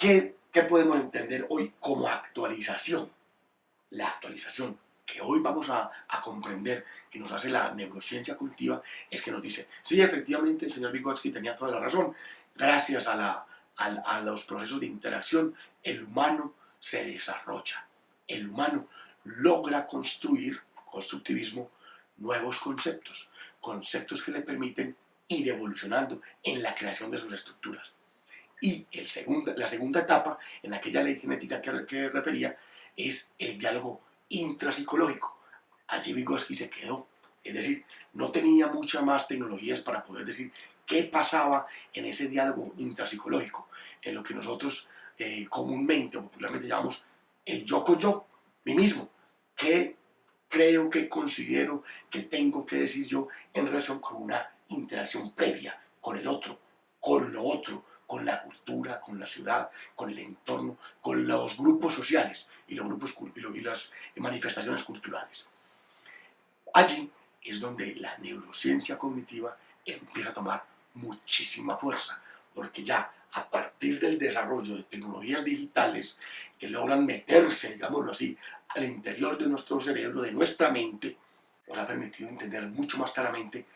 ¿Qué podemos entender hoy como actualización? La actualización que hoy vamos a comprender, que nos hace la neurociencia cognitiva, es que nos dice, sí, efectivamente el señor Vygotsky tenía toda la razón, gracias a los procesos de interacción, el humano se desarrolla, el humano logra construir, constructivismo, nuevos conceptos, conceptos que le permiten ir evolucionando en la creación de sus estructuras. Y la segunda etapa, en aquella ley genética que refería, es el diálogo intrapsicológico. Allí Vygotsky se quedó, es decir, no tenía muchas más tecnologías para poder decir qué pasaba en ese diálogo intrapsicológico, en lo que nosotros comúnmente o popularmente llamamos el yo con yo, mí mismo. ¿Qué creo, que considero, que tengo que decir yo en relación con una interacción previa con el otro, con lo otro, con la cultura, con la ciudad, con el entorno, con los grupos sociales y las manifestaciones culturales? Allí es donde la neurociencia cognitiva empieza a tomar muchísima fuerza, porque ya a partir del desarrollo de tecnologías digitales que logran meterse, digámoslo así, al interior de nuestro cerebro, de nuestra mente, nos ha permitido entender mucho más claramente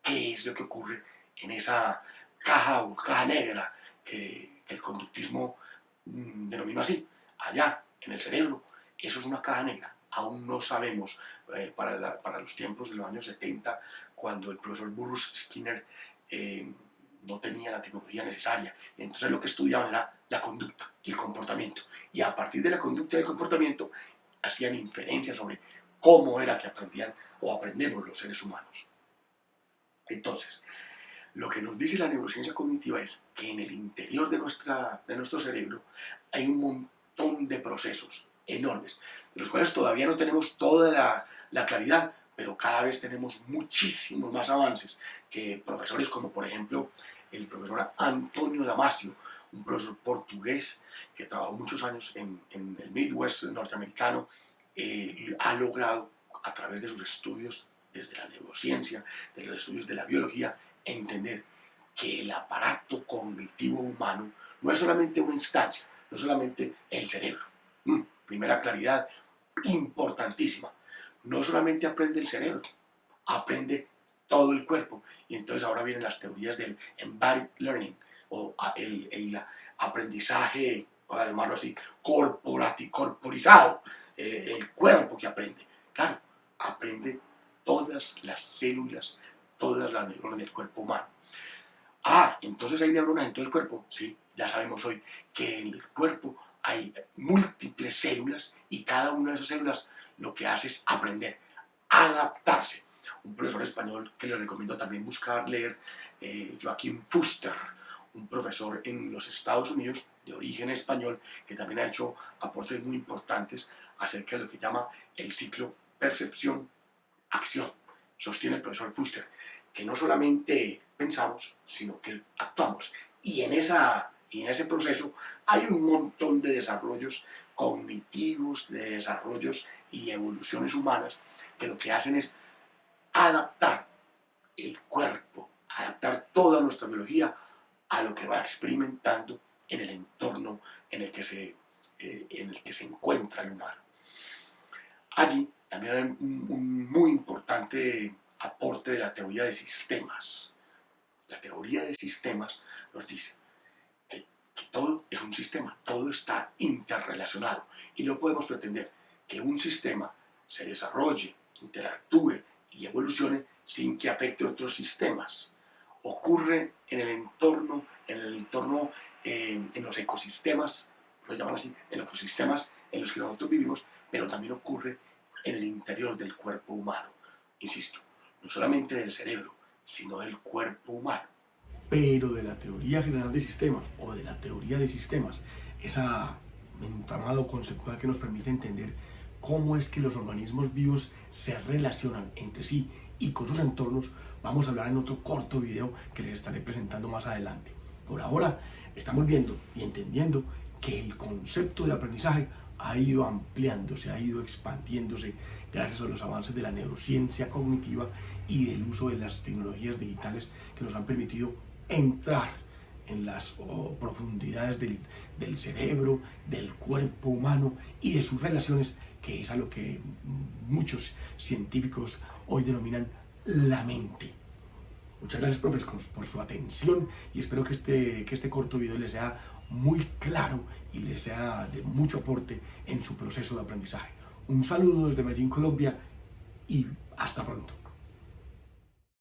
qué es lo que ocurre en esa caja o caja negra que el conductismo denomina así, allá en el cerebro. Eso es una caja negra. Aún no sabemos, para los tiempos de los años 70, cuando el profesor Bruce Skinner no tenía la tecnología necesaria. Entonces lo que estudiaban era la conducta y el comportamiento. Y a partir de la conducta y el comportamiento hacían inferencias sobre cómo era que aprendían o aprendemos los seres humanos. Entonces, lo que nos dice la neurociencia cognitiva es que en el interior de nuestro cerebro hay un montón de procesos enormes, de los cuales todavía no tenemos toda la claridad, pero cada vez tenemos muchísimos más avances que profesores como por ejemplo el profesor Antonio Damasio, un profesor portugués que trabajó muchos años en el Midwest norteamericano, ha logrado a través de sus estudios desde la neurociencia, de los estudios de la biología, entender que el aparato cognitivo humano no es solamente una instancia, no es solamente el cerebro. Primera claridad importantísima. No solamente aprende el cerebro, aprende todo el cuerpo. Y entonces ahora vienen las teorías del embodied learning, o el aprendizaje, para llamarlo así, corporizado, el cuerpo que aprende. Claro, aprende todas las células, todas las neuronas del cuerpo humano. Entonces hay neuronas en todo el cuerpo. Sí, ya sabemos hoy que en el cuerpo hay múltiples células y cada una de esas células lo que hace es aprender, adaptarse. Un profesor español que le recomiendo también buscar leer, Joaquín Fuster, un profesor en los Estados Unidos de origen español que también ha hecho aportes muy importantes acerca de lo que llama el ciclo percepción-acción. Sostiene el profesor Fuster que no solamente pensamos, sino que actuamos. Y en ese proceso hay un montón de desarrollos cognitivos, de desarrollos y evoluciones humanas que lo que hacen es adaptar el cuerpo, adaptar toda nuestra biología a lo que va experimentando en el entorno en el que se encuentra el humano. Allí también hay un muy importante aporte de la teoría de sistemas. La teoría de sistemas nos dice que todo es un sistema, todo está interrelacionado y no podemos pretender que un sistema se desarrolle, interactúe y evolucione sin que afecte a otros sistemas. Ocurre en el entorno, en los ecosistemas, lo llaman así, en los ecosistemas en los que nosotros vivimos, pero también ocurre en el interior del cuerpo humano. Insisto, no solamente del cerebro, sino del cuerpo humano. Pero de la teoría general de sistemas, o de la teoría de sistemas, esa entramado conceptual que nos permite entender cómo es que los organismos vivos se relacionan entre sí y con sus entornos, vamos a hablar en otro corto video que les estaré presentando más adelante. Por ahora, estamos viendo y entendiendo que el concepto de aprendizaje ha ido ampliándose, ha ido expandiéndose gracias a los avances de la neurociencia cognitiva y del uso de las tecnologías digitales que nos han permitido entrar en las profundidades del cerebro, del cuerpo humano y de sus relaciones, que es a lo que muchos científicos hoy denominan la mente. Muchas gracias, profes, por su atención, y espero que este corto video les sea muy claro y les sea de mucho aporte en su proceso de aprendizaje. Un saludo desde Medellín, Colombia, y hasta pronto.